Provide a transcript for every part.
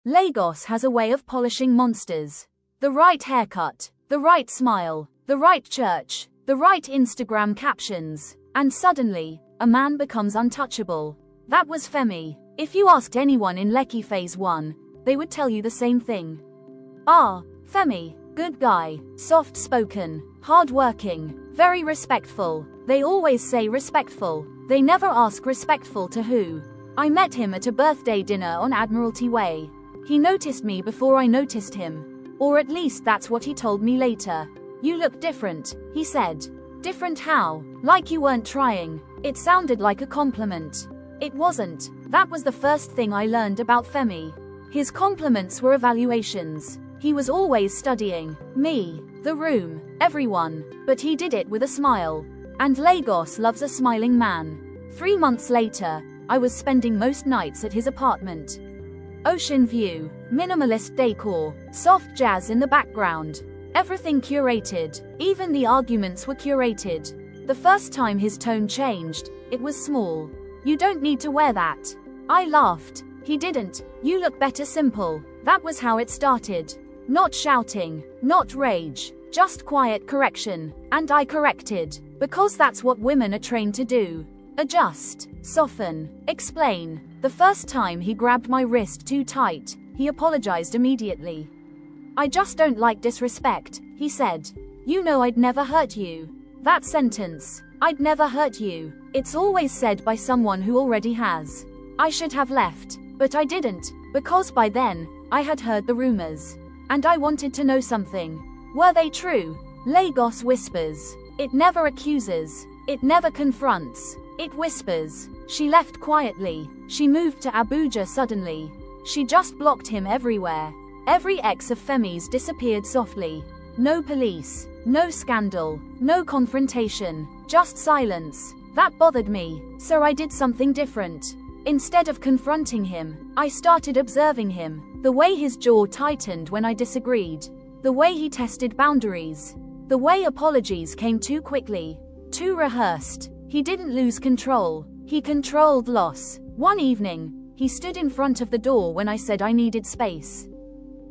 Lagos has a way of polishing monsters. The right haircut, the right smile, the right church, the right Instagram captions, and suddenly, a man becomes untouchable. That was Femi. If you asked anyone in Lekki Phase 1, they would tell you the same thing. Femi, good guy, soft-spoken, hard-working, very respectful. They always say respectful. They never ask respectful to who. I met him at a birthday dinner on Admiralty Way. He noticed me before I noticed him. Or at least that's what he told me later. You look different, he said. Different how? Like you weren't trying. It sounded like a compliment. It wasn't. That was the first thing I learned about Femi. His compliments were evaluations. He was always studying me, the room, everyone, but he did it with a smile. And Lagos loves a smiling man. 3 months later, I was spending most nights at his apartment. Ocean view, minimalist decor, soft jazz in the background. Everything curated, even the arguments were curated. The first time his tone changed, it was small. You don't need to wear that. I laughed. He didn't. You look better simple. That was how it started. Not shouting, not rage, just quiet correction. And I corrected, because that's what women are trained to do. Adjust, soften, explain. The first time he grabbed my wrist too tight, he apologized immediately. I just don't like disrespect, he said. You know I'd never hurt you. That sentence, I'd never hurt you, it's always said by someone who already has. I should have left, but I didn't, because by then, I had heard the rumors. And I wanted to know something. Were they true? Lagos whispers. It never accuses. It never confronts. It whispers. She left quietly. She moved to Abuja suddenly. She just blocked him everywhere. Every ex of Femi's disappeared softly. No police. No scandal. No confrontation. Just silence. That bothered me, so I did something different. Instead of confronting him, I started observing him. The way his jaw tightened when I disagreed. The way he tested boundaries. The way apologies came too quickly. Too rehearsed. He didn't lose control. He controlled loss. One evening, he stood in front of the door when I said I needed space.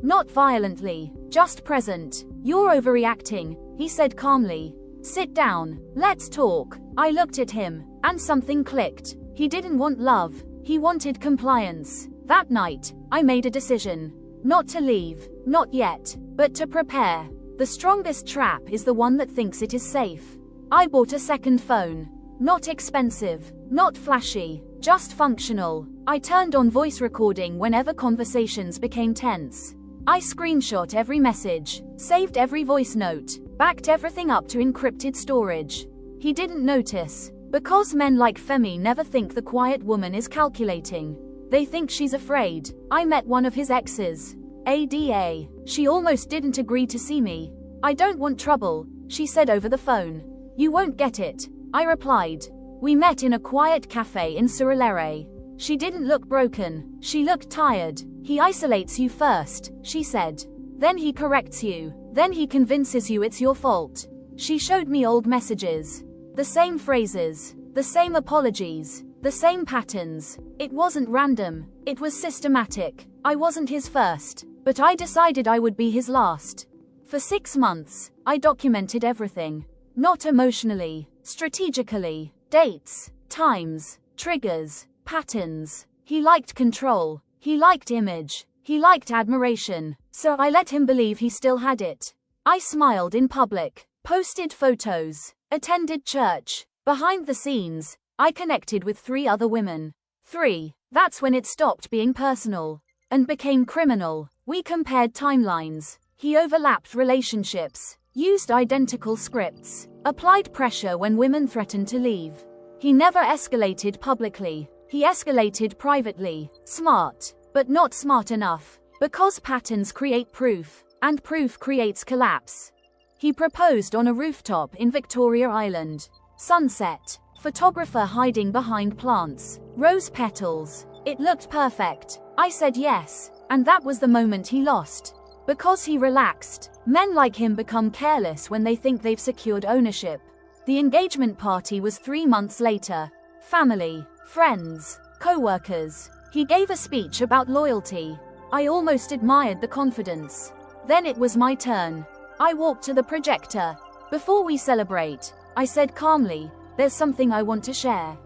Not violently, just present. You're overreacting, he said calmly. Sit down, let's talk. I looked at him, and something clicked. He didn't want love, he wanted compliance. That night, I made a decision. Not to leave, not yet, but to prepare. The strongest trap is the one that thinks it is safe. I bought a second phone. Not expensive, not flashy, just functional. I turned on voice recording whenever conversations became tense. I screenshot every message, saved every voice note, backed everything up to encrypted storage. He didn't notice, because men like Femi never think the quiet woman is calculating. They think she's afraid. I met one of his exes. ADA. She almost didn't agree to see me. I don't want trouble, she said over the phone. You won't get it, I replied. We met in a quiet cafe in Surulere. She didn't look broken, she looked tired. He isolates you first, she said. Then he corrects you. Then he convinces you it's your fault. She showed me old messages. The same phrases. The same apologies. The same patterns. It wasn't random. It was systematic. I wasn't his first, but I decided I would be his last. For 6 months, I documented everything. Not emotionally, strategically. Dates, times, triggers, patterns. He liked control. He liked image. He liked admiration. So I let him believe he still had it. I smiled in public, posted photos, attended church. Behind the scenes, I connected with 3 other women. 3. That's when it stopped being personal and became criminal. We compared timelines. He overlapped relationships, used identical scripts, applied pressure when women threatened to leave. He never escalated publicly. He escalated privately. Smart, but not smart enough. Because patterns create proof, and proof creates collapse. He proposed on a rooftop in Victoria Island. Sunset. Photographer hiding behind plants. Rose petals. It looked perfect. I said yes, and that was the moment he lost. Because he relaxed. Men like him become careless when they think they've secured ownership. The engagement party was 3 months later. Family, friends, co-workers. He gave a speech about loyalty. I almost admired the confidence. Then it was my turn. I walked to the projector. Before we celebrate, I said calmly, there's something I want to share.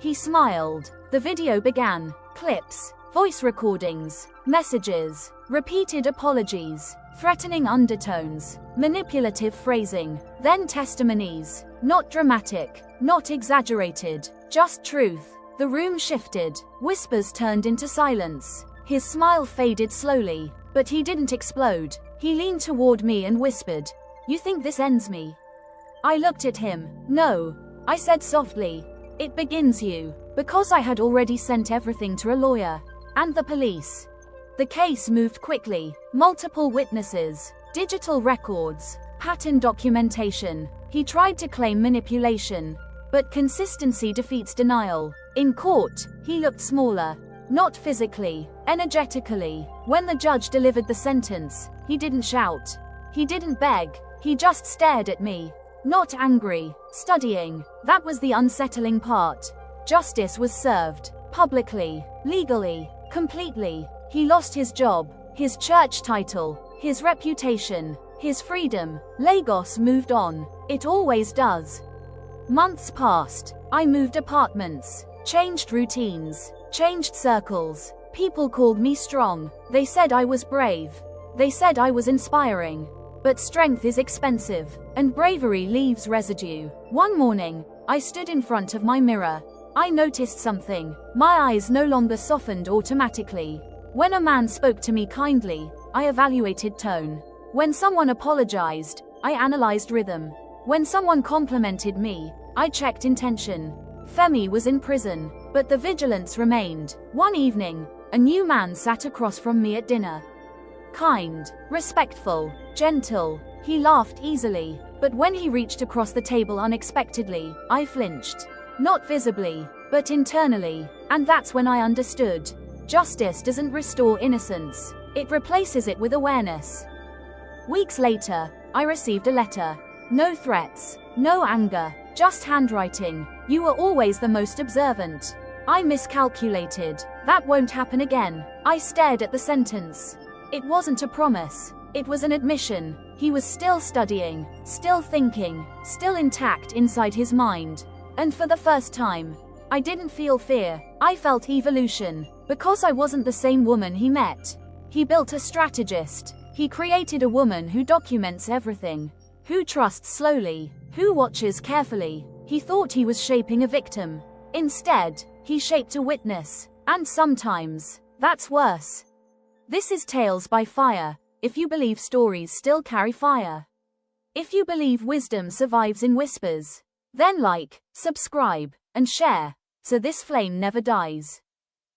He smiled. The video began. Clips, voice recordings, messages, repeated apologies, threatening undertones, manipulative phrasing, then testimonies. Not dramatic, not exaggerated, just truth. The room shifted. Whispers turned into silence. His smile faded slowly, but he didn't explode. He leaned toward me and whispered, "You think this ends me?" I looked at him. "No," I said softly. "It begins you." Because I had already sent everything to a lawyer and the police. The case moved quickly. Multiple witnesses, digital records, pattern documentation. He tried to claim manipulation, but consistency defeats denial. In court, he looked smaller. Not physically, energetically. When the judge delivered the sentence, he didn't shout. He didn't beg. He just stared at me. Not angry, studying. That was the unsettling part. Justice was served. Publicly, legally, completely. He lost his job, his church title, his reputation, his freedom. Lagos moved on. It always does. Months passed. I moved apartments, changed routines, changed circles. People called me strong. They said I was brave. They said I was inspiring. But strength is expensive, and bravery leaves residue. One morning, I stood in front of my mirror. I noticed something. My eyes no longer softened automatically. When a man spoke to me kindly, I evaluated tone. When someone apologized, I analyzed rhythm. When someone complimented me, I checked intention. Femi was in prison, but the vigilance remained. One evening, a new man sat across from me at dinner. Kind, respectful, gentle. He laughed easily, but when he reached across the table unexpectedly, I flinched. Not visibly, but internally. And that's when I understood. Justice doesn't restore innocence. It replaces it with awareness. Weeks later, I received a letter. No threats, no anger, just handwriting. "You were always the most observant." I miscalculated. "That won't happen again." I stared at the sentence. It wasn't a promise. It was an admission. He was still studying, still thinking, still intact inside his mind. And for the first time, I didn't feel fear. I felt evolution. Because I wasn't the same woman he met. He built a strategist. He created a woman who documents everything. Who trusts slowly. Who watches carefully. He thought he was shaping a victim. Instead, he shaped a witness. And sometimes, that's worse. This is Tales by Fire. If you believe stories still carry fire. If you believe wisdom survives in whispers, then like, subscribe, and share, so this flame never dies.